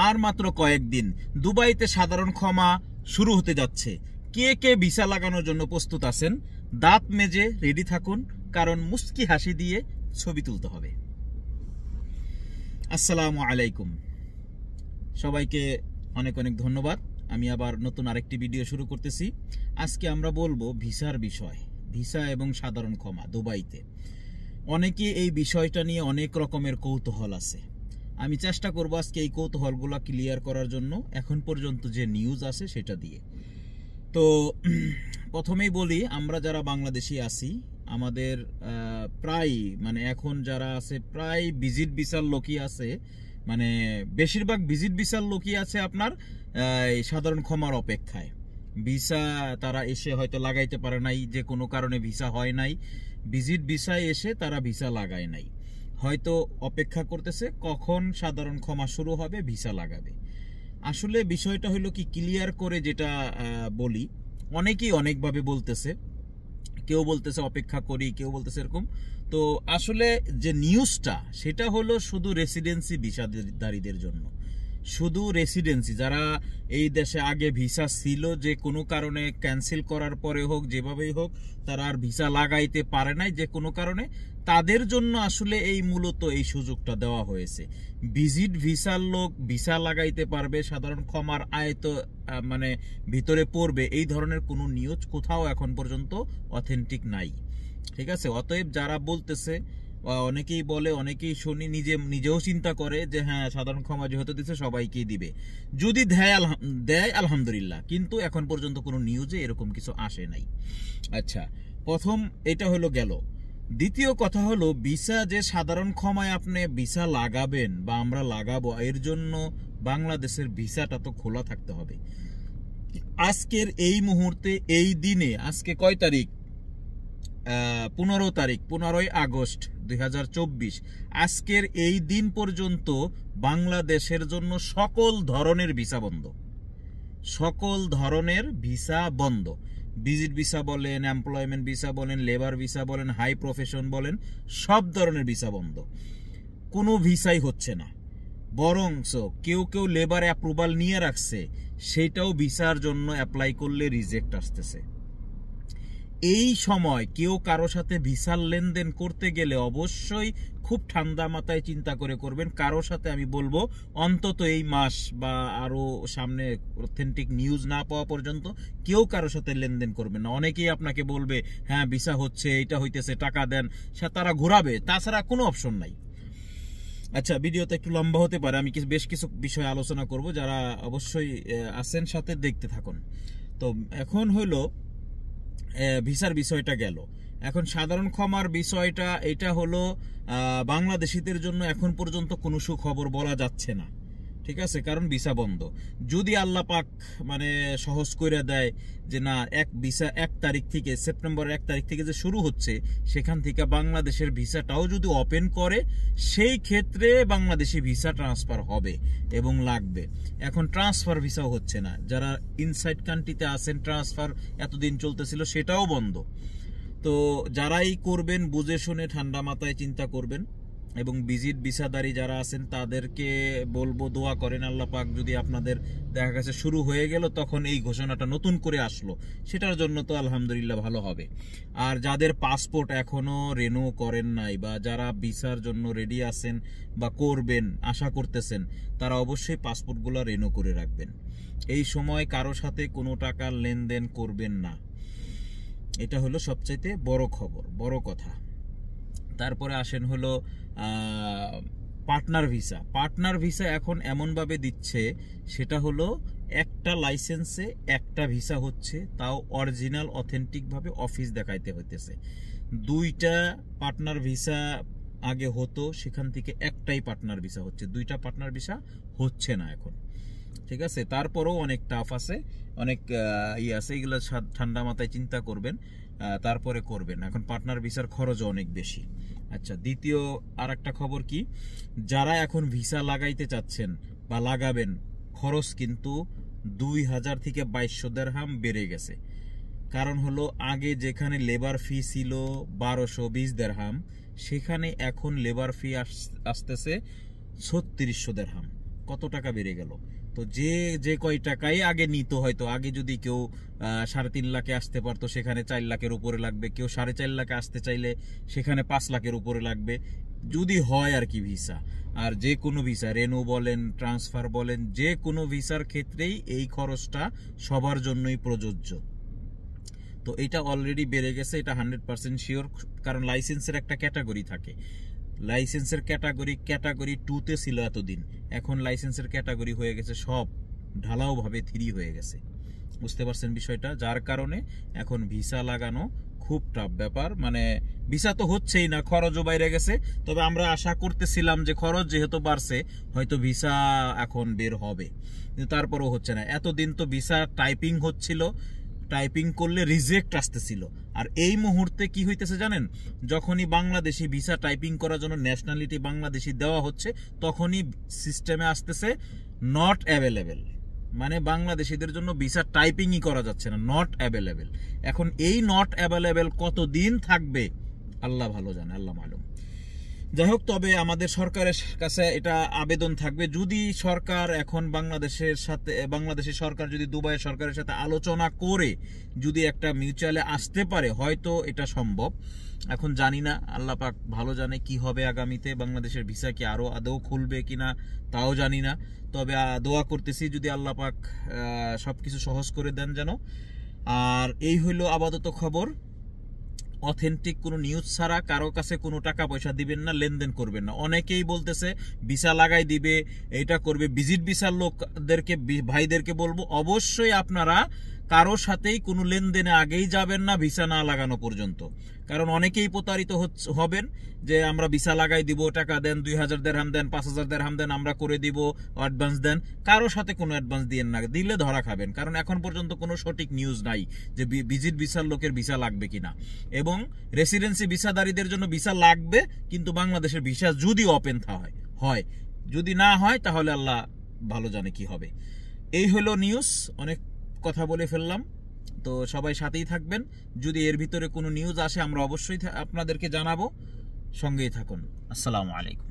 আর মাত্র কয়েকদিন দুবাইতে সাধারণ ক্ষমা শুরু হতে যাচ্ছে। কে কে ভিসা লাগানোর জন্য প্রস্তুত আছেন? দাঁত মেজে রেডি থাকুন, কারণ মুস্কি হাসি দিয়ে ছবি তুলতে হবে। আসসালামু আলাইকুম, সবাইকে অনেক অনেক ধন্যবাদ। আমি আবার নতুন আরেকটি ভিডিও শুরু করতেছি। আজকে আমরা বলবো ভিসার বিষয়, ভিসা এবং সাধারণ ক্ষমা দুবাইতে। অনেকে এই বিষয়টা নিয়ে অনেক রকমের কৌতূহল আছে। আমি চেষ্টা করব আজকে এই কৌতূহলগুলো ক্লিয়ার করার জন্য, এখন পর্যন্ত যে নিউজ আছে সেটা দিয়ে। তো প্রথমেই বলি, আমরা যারা বাংলাদেশি আছি, আমাদের প্রায় এখন যারা আছে প্রায় ভিজিট ভিসার লোকই আছে, বেশিরভাগ ভিজিট ভিসার লোকই আছে আপনার সাধারণ ক্ষমার অপেক্ষায়। ভিসা তারা এসে হয়তো লাগাইতে পারে নাই, যে কোনো কারণে ভিসা হয় নাই, ভিজিট ভিসায় এসে তারা ভিসা লাগায় নাই, হয়তো অপেক্ষা করতেছে কখন সাধারণ ক্ষমা শুরু হবে, ভিসা লাগাবে। আসলে বিষয়টা হলো কি, ক্লিয়ার করে যেটা বলি, অনেকেই অনেকভাবে বলতেছে, কেউ বলতেছে অপেক্ষা করি, কেউ বলতেছে এরকম। তো আসলে যে নিউজটা সেটা হলো শুধু রেসিডেন্সি ভিসাধারীদের জন্য, শুধু রেসিডেন্সি যারা এই দেশে আগে ভিসা ছিল, যে কোনো কারণে ক্যান্সেল করার পরে হোক, যেভাবেই হোক, তারা আর ভিসা লাগাইতে পারে নাই যে কোনো কারণে, তাদের জন্য আসলে এই মূলত এই সুযোগটা দেওয়া হয়েছে। ভিজিট ভিসার লোক ভিসা লাগাইতে পারবে, সাধারণ ক্ষমার আয়ত ভিতরে পড়বে, এই ধরনের কোনো নিউজ কোথাও এখন পর্যন্ত অথেন্টিক নাই। ঠিক আছে, অতএব যারা বলতেছে, অনেকেই বলে, অনেকেই শুনি, নিজেও চিন্তা করে যে হ্যাঁ সাধারণ ক্ষমা যেহেতু দিচ্ছে সবাইকেই দিবে, যদি দেয় আলহামদুলিল্লাহ, কিন্তু এখন পর্যন্ত কোনো নিউজে এরকম কিছু আসে নাই। আচ্ছা, প্রথম এটা হলো গেল। দ্বিতীয় কথা হলো, ভিসা যে সাধারণ ক্ষমায় আপনি ভিসা লাগাবেন বা আমরা লাগাবো, এর জন্য বাংলাদেশের ভিসাটা তো খোলা থাকতে হবে। আজকের এই মুহূর্তে, এই দিনে, আজকে কয় তারিখ? 15 আগস্ট 2024। আজকের এই দিন পর্যন্ত বাংলাদেশের জন্য সকল ধরনের ভিসা বন্ধ, সকল ধরনের ভিসা বন্ধ। ভিজিট ভিসা বলেন, এমপ্লয়মেন্ট ভিসা বলেন, লেবার ভিসা বলেন, হাই প্রফেশন বলেন, সব ধরনের ভিসা বন্ধ। কোনো ভিসাই হচ্ছে না। বরঞ্চ কেউ কেউ লেবার অ্যাপ্রুভাল নিয়ে রাখছে, সেটাও ভিসার জন্য অ্যাপ্লাই করলে রিজেক্ট আসতেছে। এই সময় কেউ কারো সাথে ভিসার লেনদেন করতে গেলে অবশ্যই খুব ঠান্ডা মাথায় চিন্তা করে করবেন। কারো সাথে আমি বলবো অন্তত এই মাস বা আরো সামনে অথেন্টিক নিউজ না পাওয়া পর্যন্ত কেউ কারো সাথে লেনদেন করবেন না। অনেকেই আপনাকে বলবে হ্যাঁ ভিসা হচ্ছে, এটা হইতেছে, টাকা দেন, সে তারা ঘোরাবে, তাছাড়া কোনো অপশন নাই। আচ্ছা, ভিডিওতে একটু লম্বা হতে পারে, আমি বেশ কিছু বিষয় আলোচনা করব, যারা অবশ্যই আছেন সাথে দেখতে থাকুন। তো এখন হলো ভিসার বিষয়টা গেল, এখন সাধারণ ক্ষমার বিষয়টা। এটা হলো বাংলাদেশিদের জন্য এখন পর্যন্ত কোনো সুখবর বলা যাচ্ছে না, ঠিক আছে, কারণ ভিসা বন্ধ। যদি আল্লাহ পাক সহজ করে দেয় যে না, ভিসা 1 তারিখ থেকে, সেপ্টেম্বরের 1 তারিখ থেকে যে শুরু হচ্ছে, সেখান থেকে বাংলাদেশের ভিসাটাও যদি ওপেন করে, সেই ক্ষেত্রে বাংলাদেশি ভিসা ট্রান্সফার হবে এবং লাগবে। এখন ট্রান্সফার ভিসাও হচ্ছে না, যারা ইনসাইড কান্ট্রিতে আছেন, ট্রান্সফার এতদিন চলতেছিল, সেটাও বন্ধ। তো যারাই করবেন বুঝে শুনে ঠান্ডা মাথায় চিন্তা করবেন, এবং ভিজিট ভিসাদারী যারা আছেন তাদেরকে বলবো দোয়া করেন আল্লাহ পাক যদি আপনাদের দেখা গেছে শুরু হয়ে গেল, তখন এই ঘোষণাটা নতুন করে আসলো, সেটার জন্য তো আলহামদুলিল্লাহ ভালো হবে। আর যাদের পাসপোর্ট এখনো রিনিউ করেন নাই, বা যারা ভিসার জন্য রেডি আছেন বা করবেন আশা করতেছেন, তারা অবশ্যই পাসপোর্টগুলো রিনিউ করে রাখবেন। এই সময় কারো সাথে কোনো টাকার লেনদেন করবেন না, এটা হলো সবচাইতে বড় খবর, বড় কথা। তারপরে আসেন হলো পার্টনার ভিসা। পার্টনার ভিসা এখন এমনভাবে দিচ্ছে, সেটা হলো একটা লাইসেন্সে একটা ভিসা হচ্ছে, তাও অরিজিনাল অথেন্টিকভাবে অফিস দেখাইতে হইতেছে। 2টা পার্টনার ভিসা আগে হতো, সেখান থেকে একটাই পার্টনার ভিসা হচ্ছে, 2টা পার্টনার ভিসা হচ্ছে না এখন, ঠিক আছে। তারপরেও অনেক টাফ আছে, অনেক আছে, এগুলো ঠান্ডা মাথায় চিন্তা করবেন, তারপরে করবেন। এখন পার্টনার ভিসার খরচও অনেক বেশি। আচ্ছা, দ্বিতীয় আর একটা খবর কি, যারা এখন ভিসা লাগাইতে চাচ্ছেন বা লাগাবেন, খরচ কিন্তু 2000 থেকে 2200 দিরহাম বেড়ে গেছে। কারণ হলো আগে যেখানে লেবার ফি ছিল 1220 দিরহাম, সেখানে এখন লেবার ফি আসতেছে 3600 দিরহাম। কত টাকা বেড়ে গেল। তো যে কয় টাকাই আগে নিত, হয়তো আগে যদি কেউ 3.5 লাখে আসতে পারতো সেখানে 4 লাখের উপরে লাগবে, কেউ 4.5 লাখে আসতে চাইলে সেখানে 5 লাখের উপরে লাগবে, যদি হয় আর কি ভিসা। আর যে কোনো ভিসা, রেনু বলেন, ট্রান্সফার বলেন, যে কোনো ভিসার ক্ষেত্রেই এই খরচটা সবার জন্যই প্রযোজ্য। তো এটা অলরেডি বেড়ে গেছে, এটা 100% শিওর। কারণ লাইসেন্সের একটা ক্যাটাগরি থাকে, লাইসেন্সের ক্যাটাগরি 2তে ছিল এতদিন, এখন লাইসেন্সের ক্যাটাগরি হয়ে গেছে সব ঢালাওভাবে 3 হয়ে গেছে। বুঝতে পারছেন বিষয়টা? যার কারণে এখন ভিসা লাগানো খুব টাফ ব্যাপার। মানে ভিসা তো হচ্ছেই না, খরচও বাইরে গেছে। তবে আমরা আশা করতেছিলাম যে খরচ যেহেতু বাড়ছে হয়তো ভিসা এখন বের হবে, কিন্তু তারপরও হচ্ছে না। এতদিন তো ভিসা টাইপিং হচ্ছিল, টাইপিং করলে রিজেক্ট আসতেছিল। আর এই মুহূর্তে কি হইতেছে জানেন, যখনই বাংলাদেশি ভিসা টাইপিং করার জন্য ন্যাশনালিটি বাংলাদেশি দেওয়া হচ্ছে, তখনই সিস্টেমে আসতেছে নট অ্যাভেলেবেল। মানে বাংলাদেশিদের জন্য ভিসা টাইপিংই করা যাচ্ছে না, নট অ্যাভেলেবেল। এখন এই নট অ্যাভেলেবেল কতদিন থাকবে আল্লাহ ভালো জানে, আল্লাহ মালুম। যাই হোক, তবে আমাদের সরকারের কাছে এটা আবেদন থাকবে, যদি সরকার এখন বাংলাদেশের সরকার যদি দুবাইয়ের সরকারের সাথে আলোচনা করে যদি একটা মিউচুয়ালে আসতে পারে, হয়তো এটা সম্ভব। এখন জানি না, আল্লাহ পাক ভালো জানে কি হবে আগামীতে। বাংলাদেশের ভিসা কি আরো আদৌ খুলবে কিনা তাও জানি না। তবে দোয়া করতেছি যদি আল্লাহ পাক সবকিছু সহজ করে দেন যেন। আর এই হইল আপাতত খবর। অথেন্টিক কোনো নিউজ ছাড়া কারো কাছে কোনো টাকা পয়সা দিবেন না, লেনদেন করবেন না। অনেকেই বলতেছে ভিসা লাগাই দিবে, এটা করবে। ভিজিট ভিসার লোকদেরকে, ভাইদেরকে বলবো অবশ্যই আপনারা কারো সাথেই কোনো লেনদেনে আগেই যাবেন না ভিসা না লাগানো পর্যন্ত। কারণ অনেকেই প্রতারিত হবেন যে আমরা ভিসা লাগাই দিব, টাকা দেন, 2000 দিরহাম দেন, 5000 দিরহাম দেন, আমরা করে দিব, অ্যাডভান্স দেন। কারো সাথে কোনো অ্যাডভান্স দিয়েন না, দিলে ধরা খাবেন। কারণ এখন পর্যন্ত কোনো সঠিক নিউজ নাই যে ভিজিট ভিসার লোকের ভিসা লাগবে কিনা। এবং রেসিডেন্সি ভিসাদারীদের জন্য ভিসা লাগবে, কিন্তু বাংলাদেশের ভিসা যদি ওপেন হয়, যদি না হয় তাহলে আল্লাহ ভালো জানে কি হবে। এই হলো নিউজ, অনেক কথা বলে ফেললাম। তো সবাই সাথেই থাকবেন, যদি এর ভিতরে কোনো নিউজ আসে আমরা অবশ্যই আপনাদেরকে জানাবো। সঙ্গেই থাকুন। আসসালামু আলাইকুম।